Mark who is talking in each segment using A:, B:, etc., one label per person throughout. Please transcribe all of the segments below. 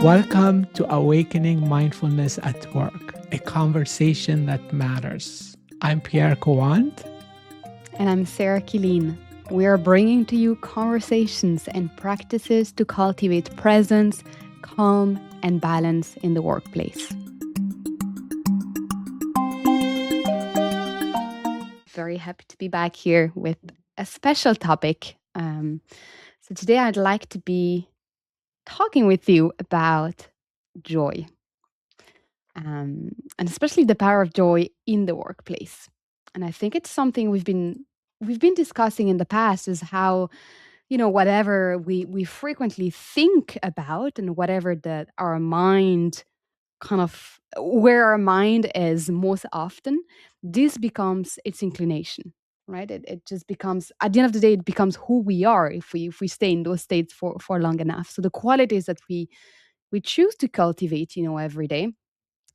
A: Welcome to Awakening Mindfulness at Work, a conversation that matters. I'm Pierre Kowand.
B: And I'm Sarah Killeen. We are bringing to you conversations and practices to cultivate presence, calm, and balance in the workplace. Very happy to be back here with a special topic. So today I'd like to be talking with you about joy, and especially the power of joy in the workplace. And I think it's something we've been discussing in the past, is how whatever we frequently think about, and whatever that our mind kind of where our mind is most often, this becomes its inclination, right? It just becomes, at the end of the day, it becomes who we are if we stay in those states for long enough. So the qualities that we choose to cultivate, every day,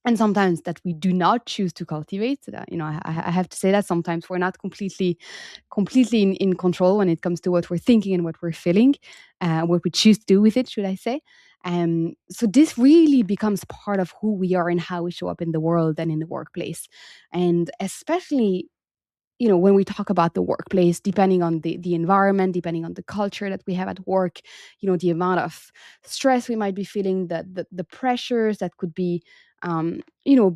B: and sometimes that we do not choose to cultivate. I have to say that sometimes we're not completely in control when it comes to what we're thinking and what we're feeling, what we choose to do with it, should I say. So this really becomes part of who we are and how we show up in the world and in the workplace. And especially, when we talk about the workplace, depending on the environment, depending on the culture that we have at work, the amount of stress we might be feeling, the pressures that could be,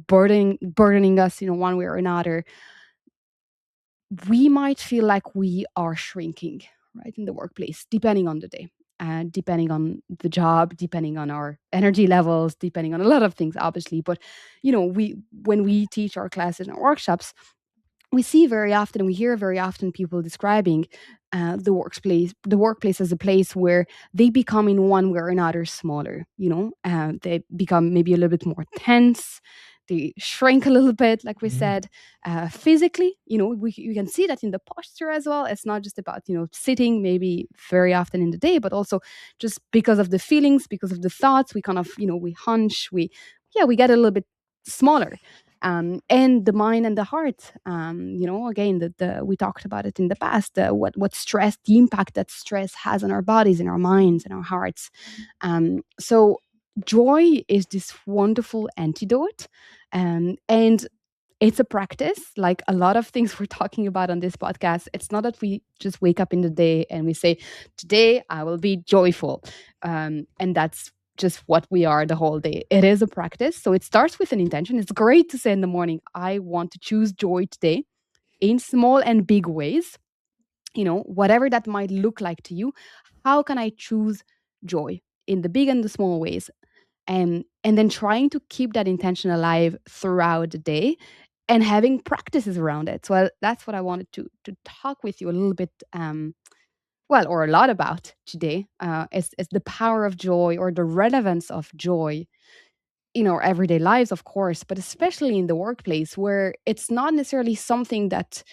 B: burdening us, one way or another, we might feel like we are shrinking, right, in the workplace, depending on the day. Depending on the job, depending on our energy levels, depending on a lot of things, obviously. But when we teach our classes and our workshops, we hear very often people describing the workplace as a place where they become, in one way or another, smaller. They become maybe a little bit more tense. They shrink a little bit, like we said, physically. You can see that in the posture as well. It's not just about sitting maybe very often in the day, but also just because of the feelings, because of the thoughts. We kind of we hunch. We get a little bit smaller. And the mind and the heart, again, we talked about it in the past, what stress, the impact that stress has on our bodies and our minds and our hearts. So joy is this wonderful antidote, and it's a practice. Like a lot of things we're talking about on this podcast, it's not that we just wake up in the day and we say, today I will be joyful, and that's just what we are the whole day. It is a practice. So it starts with an intention. It's great to say in the morning, I want to choose joy today, in small and big ways, whatever that might look like to you. How can I choose joy in the big and the small ways? And then trying to keep that intention alive throughout the day, and having practices around it. So that's what I wanted to talk with you a little bit, or a lot about today, is the power of joy, or the relevance of joy in our everyday lives, of course, but especially in the workplace, where it's not necessarily something that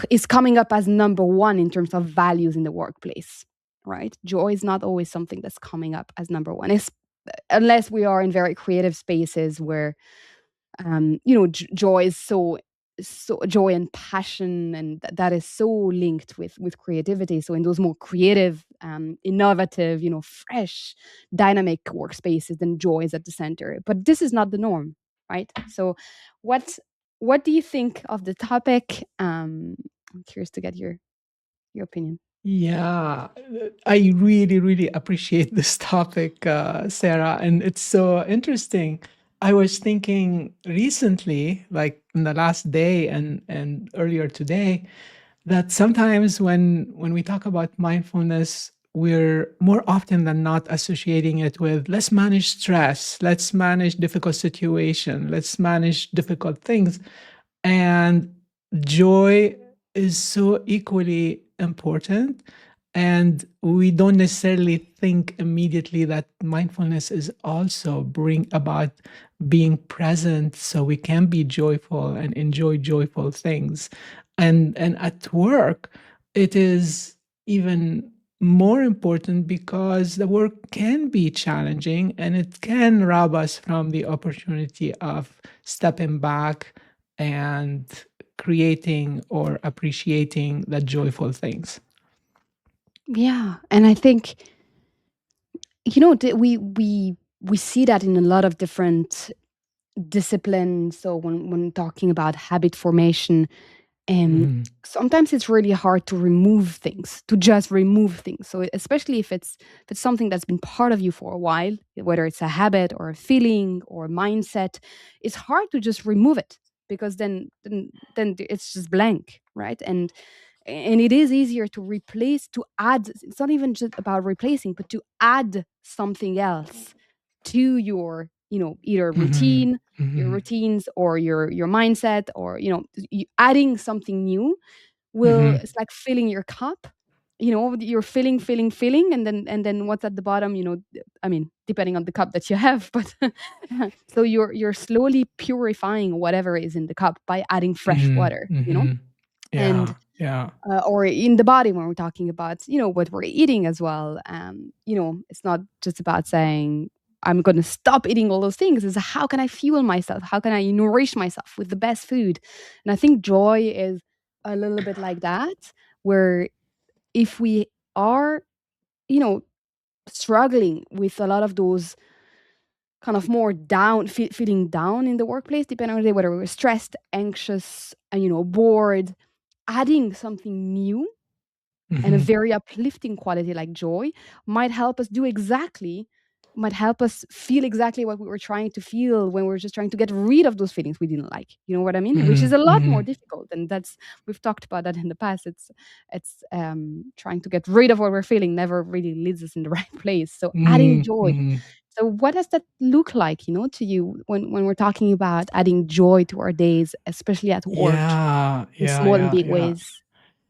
B: is coming up as number one in terms of values in the workplace, right? Joy is not always something that's coming up as number one, unless we are in very creative spaces where joy is so joy and passion, and that is so linked with creativity. So in those more creative, innovative, fresh, dynamic workspaces, then joy is at the center. But this is not the norm, right? So what do you think of the topic? I'm curious to get your opinion.
A: Yeah, I really, really appreciate this topic, Sarah, and it's so interesting. I was thinking recently, like in the last day and earlier today, that sometimes when we talk about mindfulness, we're more often than not associating it with, let's manage stress, let's manage difficult situation, let's manage difficult things. And joy is so equally important. And we don't necessarily think immediately that mindfulness is also bring about being present so we can be joyful and enjoy joyful things. And at work, it is even more important because the work can be challenging and it can rob us from the opportunity of stepping back and creating or appreciating the joyful things.
B: Yeah, and I think we we see that in a lot of different disciplines. So when talking about habit formation,
A: Mhm.
B: sometimes it's really hard to remove things, to just remove things. So especially if it's something that's been part of you for a while, whether it's a habit or a feeling or a mindset, it's hard to just remove it, because then it's just blank, right? And it is easier to replace, to add. It's not even just about replacing, but to add something else to your, either
A: Mhm.
B: routine, your
A: Mhm.
B: routines, or your mindset, or adding something new will,
A: Mhm.
B: it's like filling your cup. You're filling, and then what's at the bottom, I mean, depending on the cup that you have, but so you're slowly purifying whatever is in the cup by adding fresh
A: Mhm.
B: water,
A: Mhm. Yeah.
B: and
A: Yeah.
B: or in the body, when we're talking about what we're eating as well. It's not just about saying I'm going to stop eating all those things. It's how can I fuel myself, how can I nourish myself with the best food. And I think joy is a little bit like that, where if we are, you know struggling with a lot of those kind of more down, feeling down in the workplace, depending on the day, whether we're stressed, anxious, and bored, adding something new and a
A: Mhm.
B: very uplifting quality like joy might help us feel exactly what we were trying to feel when we were just trying to get rid of those feelings we didn't like. You know what I mean? Which is
A: Mhm.
B: a lot more
A: Mhm.
B: difficult, and that's we've talked about that in the past. It's trying to get rid of what we're feeling never really leads us in the right place. So adding
A: Mhm.
B: joy.
A: Mhm.
B: So what does that look like, to you, when we're talking about adding joy to our days, especially at work,
A: Yeah.
B: in
A: Yeah.
B: small and
A: Yeah.
B: big
A: Yeah.
B: ways?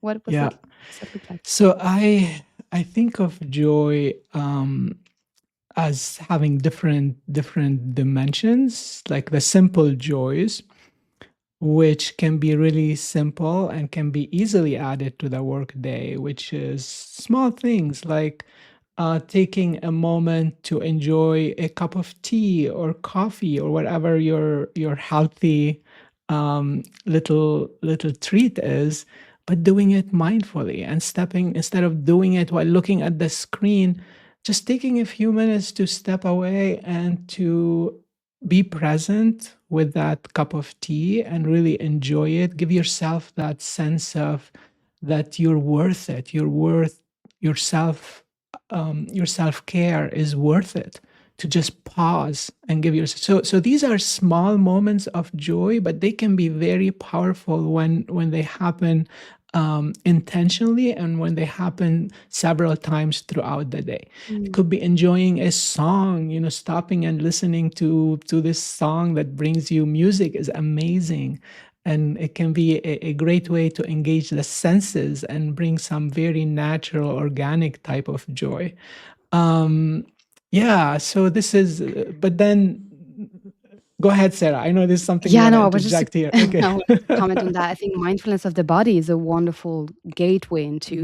B: What's
A: Yeah.
B: that? What's that look like?
A: So I think of joy as having different dimensions, like the simple joys, which can be really simple and can be easily added to the workday, which is small things like taking a moment to enjoy a cup of tea or coffee or whatever your healthy little treat is, but doing it mindfully and stepping instead of doing it while looking at the screen, just taking a few minutes to step away and to be present with that cup of tea and really enjoy it. Give yourself that sense of that you're worth it. You're worth yourself. Your self care is worth it. To just pause and give yourself. So these are small moments of joy, but they can be very powerful when they happen intentionally and when they happen several times throughout the day. It
B: Mm,
A: could be enjoying a song, stopping and listening to this song that brings you music is amazing. And it can be a great way to engage the senses and bring some very natural, organic type of joy. Um, yeah, so this is, but then go ahead, Sarah. I know there's something you
B: Yeah,
A: want to
B: no, I was just
A: interject here.
B: I
A: Okay.
B: wanted to comment on that. I think mindfulness of the body is a wonderful gateway into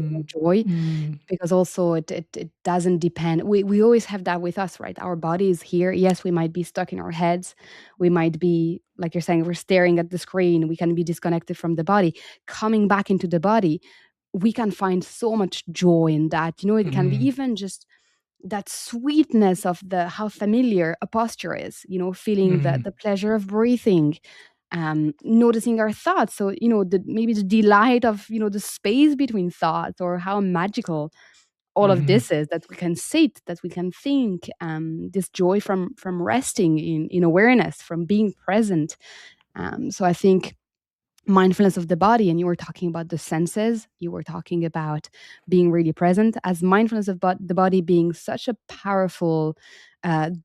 B: more
A: Mm,
B: joy,
A: mm,
B: because also it doesn't depend. We always have that with us, right? Our body is here. Yes, we might be stuck in our heads. We might be, like you're saying, we're staring at the screen. We can be disconnected from the body. Coming back into the body, we can find so much joy in that. It can be
A: mm,
B: even just that sweetness of the how familiar a posture is, feeling the
A: mm,
B: the pleasure of breathing, noticing our thoughts. So, maybe the delight of, the space between thoughts, or how magical all of
A: mm,
B: this is, that we can sit, that we can think, this joy from resting in awareness, from being present. So I think mindfulness of the body, and you were talking about the senses, you were talking about being really present, as mindfulness of the body being such a powerful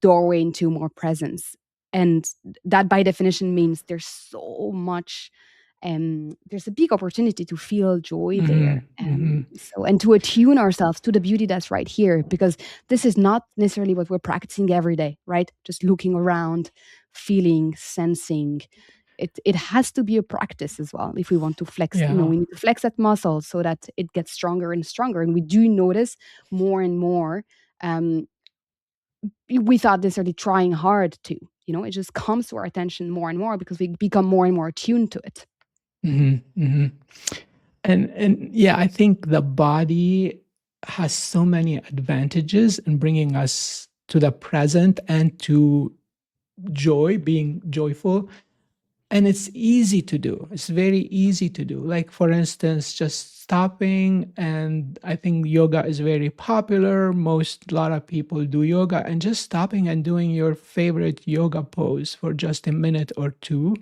B: doorway into more presence. And that by definition means there's so much, there's a big opportunity to feel joy
A: mm,
B: there,
A: mm,
B: so, and to attune ourselves to the beauty that's right here, because this is not necessarily what we're practicing every day, right? Just looking around, feeling, sensing. It has to be a practice as well if we want to flex.
A: yeah.
B: We need to flex that muscle so that it gets stronger and stronger, and we do notice more and more, um, without necessarily trying hard to. It just comes to our attention more and more because we become more and more attuned to it.
A: Hmm. Hmm. And yeah, I think the body has so many advantages in bringing us to the present and to joy, being joyful. And it's easy to do. It's very easy to do. Like, for instance, just stopping. And I think yoga is very popular. A lot of people do yoga, and just stopping and doing your favorite yoga pose for just a minute or two.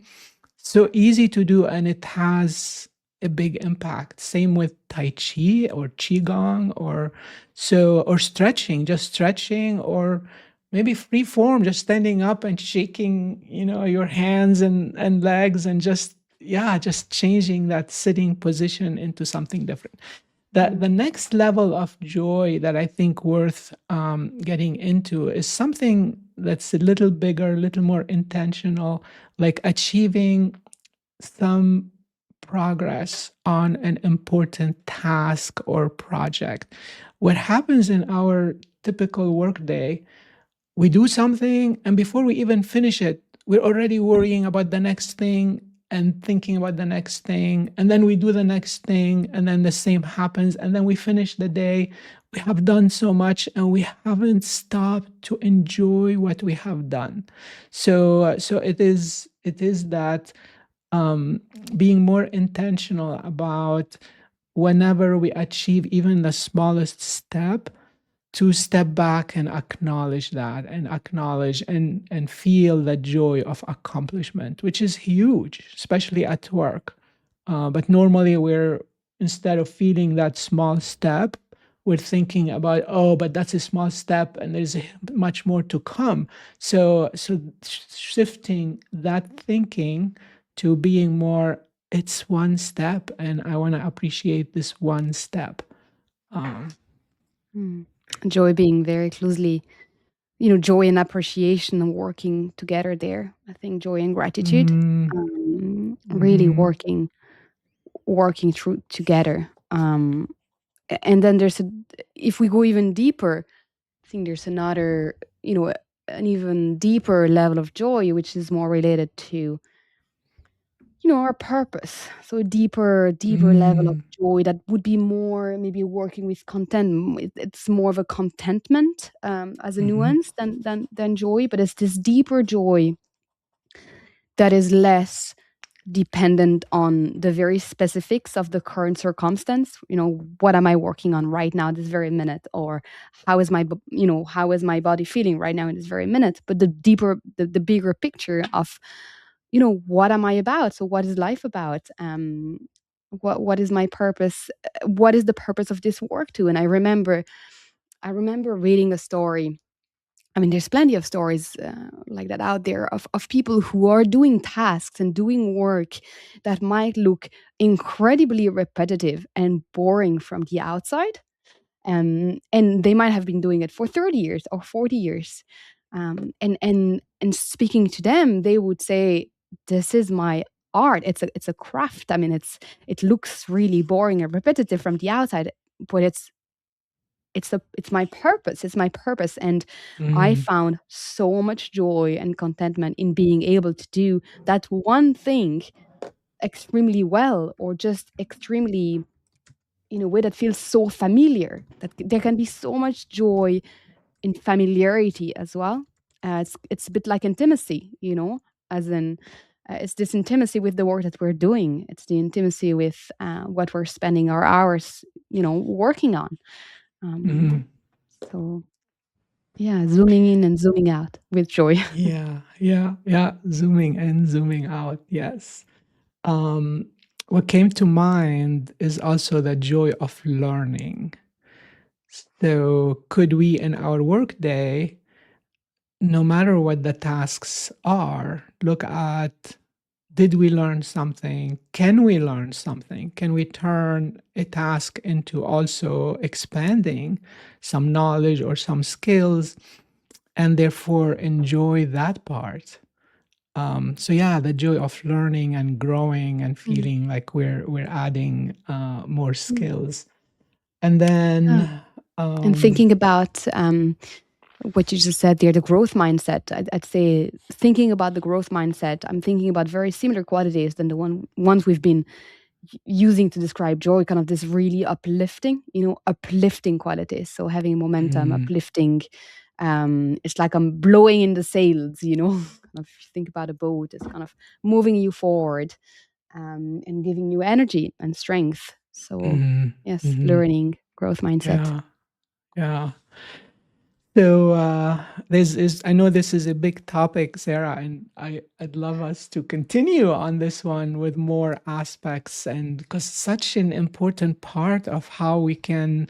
A: So easy to do, and it has a big impact. Same with Tai Chi or Qigong, or stretching, just stretching, or maybe free form, just standing up and shaking, your hands and legs, and just, yeah, just changing that sitting position into something different. The
B: Mm.
A: next level of joy that I think worth getting into is something that's a little bigger, a little more intentional, like achieving some progress on an important task or project. What happens in our typical workday, we do something, and before we even finish it, we're already worrying about the next thing and thinking about the next thing. And then we do the next thing, and then the same happens. And then we finish the day. We have done so much, and we haven't stopped to enjoy what we have done. So it is that being more intentional about, whenever we achieve even the smallest step, to step back and acknowledge that, and acknowledge and feel the joy of accomplishment, which is huge, especially at work. But normally, instead of feeling that small step, we're thinking about, oh, but that's a small step and there's much more to come. So shifting that thinking to being more, it's one step, and I want to appreciate this one step. um,
B: Mm. Joy being very closely, joy and appreciation and working together there. I think joy and gratitude,
A: mm,
B: really
A: mhm,
B: working through together. And then if we go even deeper, I think there's another, an even deeper level of joy, which is more related to, our purpose. So a deeper level of
A: mm,
B: joy that would be more maybe working with content. It's more of a contentment, as a
A: mhm,
B: nuance than joy, but it's this deeper joy that is less dependent on the very specifics of the current circumstance. What am I working on right now, this very minute, or how is my body feeling right now in this very minute? But the bigger picture of, what am I about? So what is life about? What is my purpose? What is the purpose of this work too? And I remember reading a story. I mean, there's plenty of stories like that out there of people who are doing tasks and doing work that might look incredibly repetitive and boring from the outside. And they might have been doing it for 30 years or 40 years. And speaking to them, they would say, this is my art. It's a craft. I mean, it looks really boring and repetitive from the outside, but it's my purpose. It's my purpose. And I
A: mm,
B: found so much joy and contentment in being able to do that one thing extremely well, or just extremely, in a way that feels so familiar, that there can be so much joy in familiarity as well. It's a bit like intimacy, as in, it's this intimacy with the work that we're doing. It's the intimacy with what we're spending our hours, working on. Um,
A: mhm.
B: so yeah, zooming in and zooming out with joy.
A: Yeah, yeah, yeah. Zooming in, zooming out. Yes. Um, what came to mind is also the joy of learning. So, could we, in our workday, no matter what the tasks are, look at, did we learn something? Can we learn something? Can we turn a task into also expanding some knowledge or some skills, and therefore enjoy that part? So yeah, the joy of learning and growing and
B: Mm,
A: feeling like we're adding more
B: mm,
A: skills. And
B: yeah.
A: then
B: And
A: um,
B: thinking about what you just said there, the growth mindset, I'd say thinking about the growth mindset, I'm thinking about very similar qualities than the ones we've been using to describe joy, kind of this really uplifting qualities. So having momentum,
A: mm,
B: uplifting, It's like I'm blowing in the sails, kind of, if you think about a boat, it's kind of moving you forward, and giving you energy and strength. So,
A: Mhm.
B: yes,
A: Mhm.
B: learning, growth mindset.
A: Yeah. Yeah. So there's is I know this is a big topic, Sarah, and I'd love us to continue on this one with more aspects, and because such an important part of how we can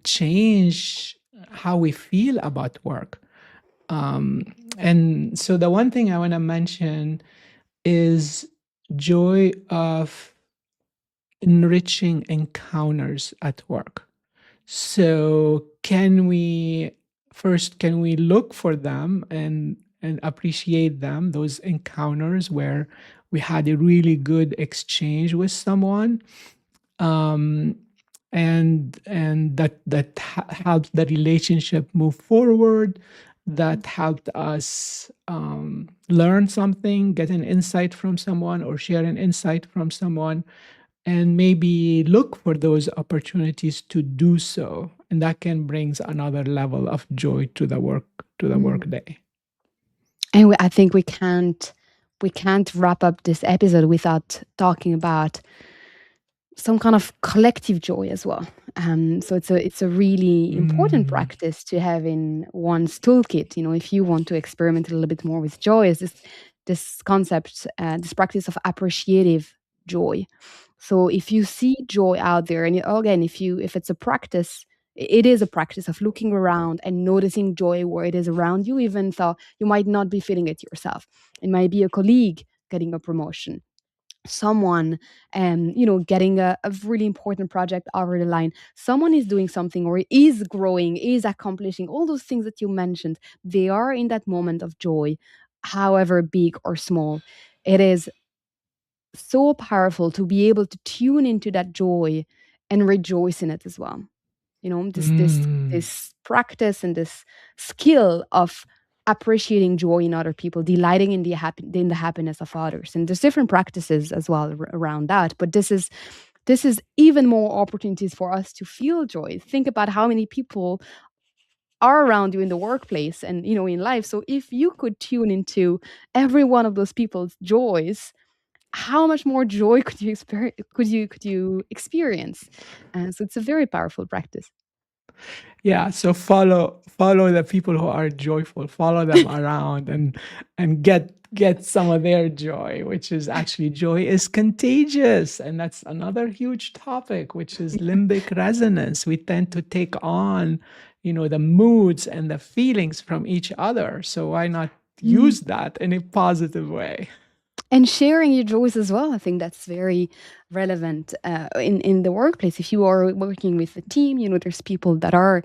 A: change how we feel about work. And so the one thing I want to mention is joy of enriching encounters at work. So can we look for them and appreciate them, those encounters where we had a really good exchange with someone, um, and that helped the relationship move forward, that helped us learn something, get an insight from someone, or share an insight from someone, and maybe look for those opportunities to do so, and that can brings another level of joy to the
B: Mm.
A: work day.
B: And I think we can't wrap up this episode without talking about some kind of collective joy as well. So it's a really important
A: Mm,
B: practice to have in one's toolkit. If you want to experiment a little bit more with joy, is this concept, this practice of appreciative joy. So if you see joy out there, and again, if it's a practice, it is a practice of looking around and noticing joy where it is around you, even though you might not be feeling it yourself. It might be a colleague getting a promotion, someone getting a really important project over the line, someone is doing something or is growing, is accomplishing all those things that you mentioned. They are in that moment of joy, however big or small. It is so powerful to be able to tune into that joy and rejoice in it as well. This
A: mm,
B: this practice and this skill of appreciating joy in other people, delighting in the happiness of others. And there's different practices as well around that, but this is even more opportunities for us to feel joy. Think about how many people are around you in the workplace and in life. So if you could tune into every one of those people's joys, how much more joy could you experience? Could you experience? And so it's a very powerful practice.
A: yeah, so follow the people who are joyful, follow them around, and get some of their joy, which is actually joy is contagious, and that's another huge topic, which is limbic resonance. We tend to take on, the moods and the feelings from each other, so why not
B: Mm.
A: use that in a positive way?
B: And sharing your joys as well. I think that's very relevant in the workplace. If you are working with a team, there's people that are,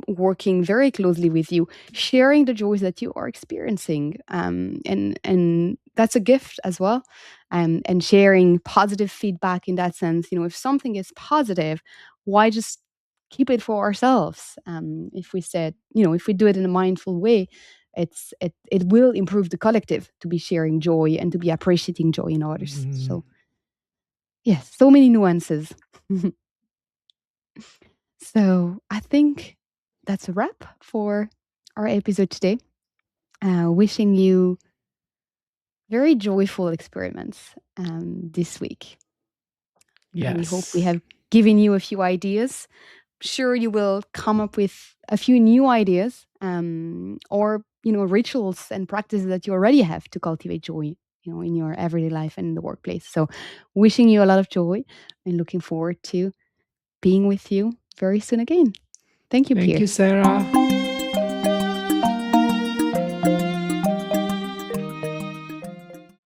B: working very closely with you, sharing the joys that you are experiencing, and that's a gift as well. And sharing positive feedback in that sense. If something is positive, why just keep it for ourselves? If we said, if we do it in a mindful way, it will improve the collective to be sharing joy and to be appreciating joy in others.
A: Mm,
B: So yes, so many nuances. So I think that's a wrap for our episode today. Wishing you very joyful experiments this week. We hope we
A: yes.
B: have given you a few ideas. Sure, you will come up with a few new ideas, or rituals and practices that you already have to cultivate joy, in your everyday life and in the workplace. So wishing you a lot of joy and looking forward to being with you very soon again. Thank you,
A: Thank
B: Pierre.
A: you, Sarah.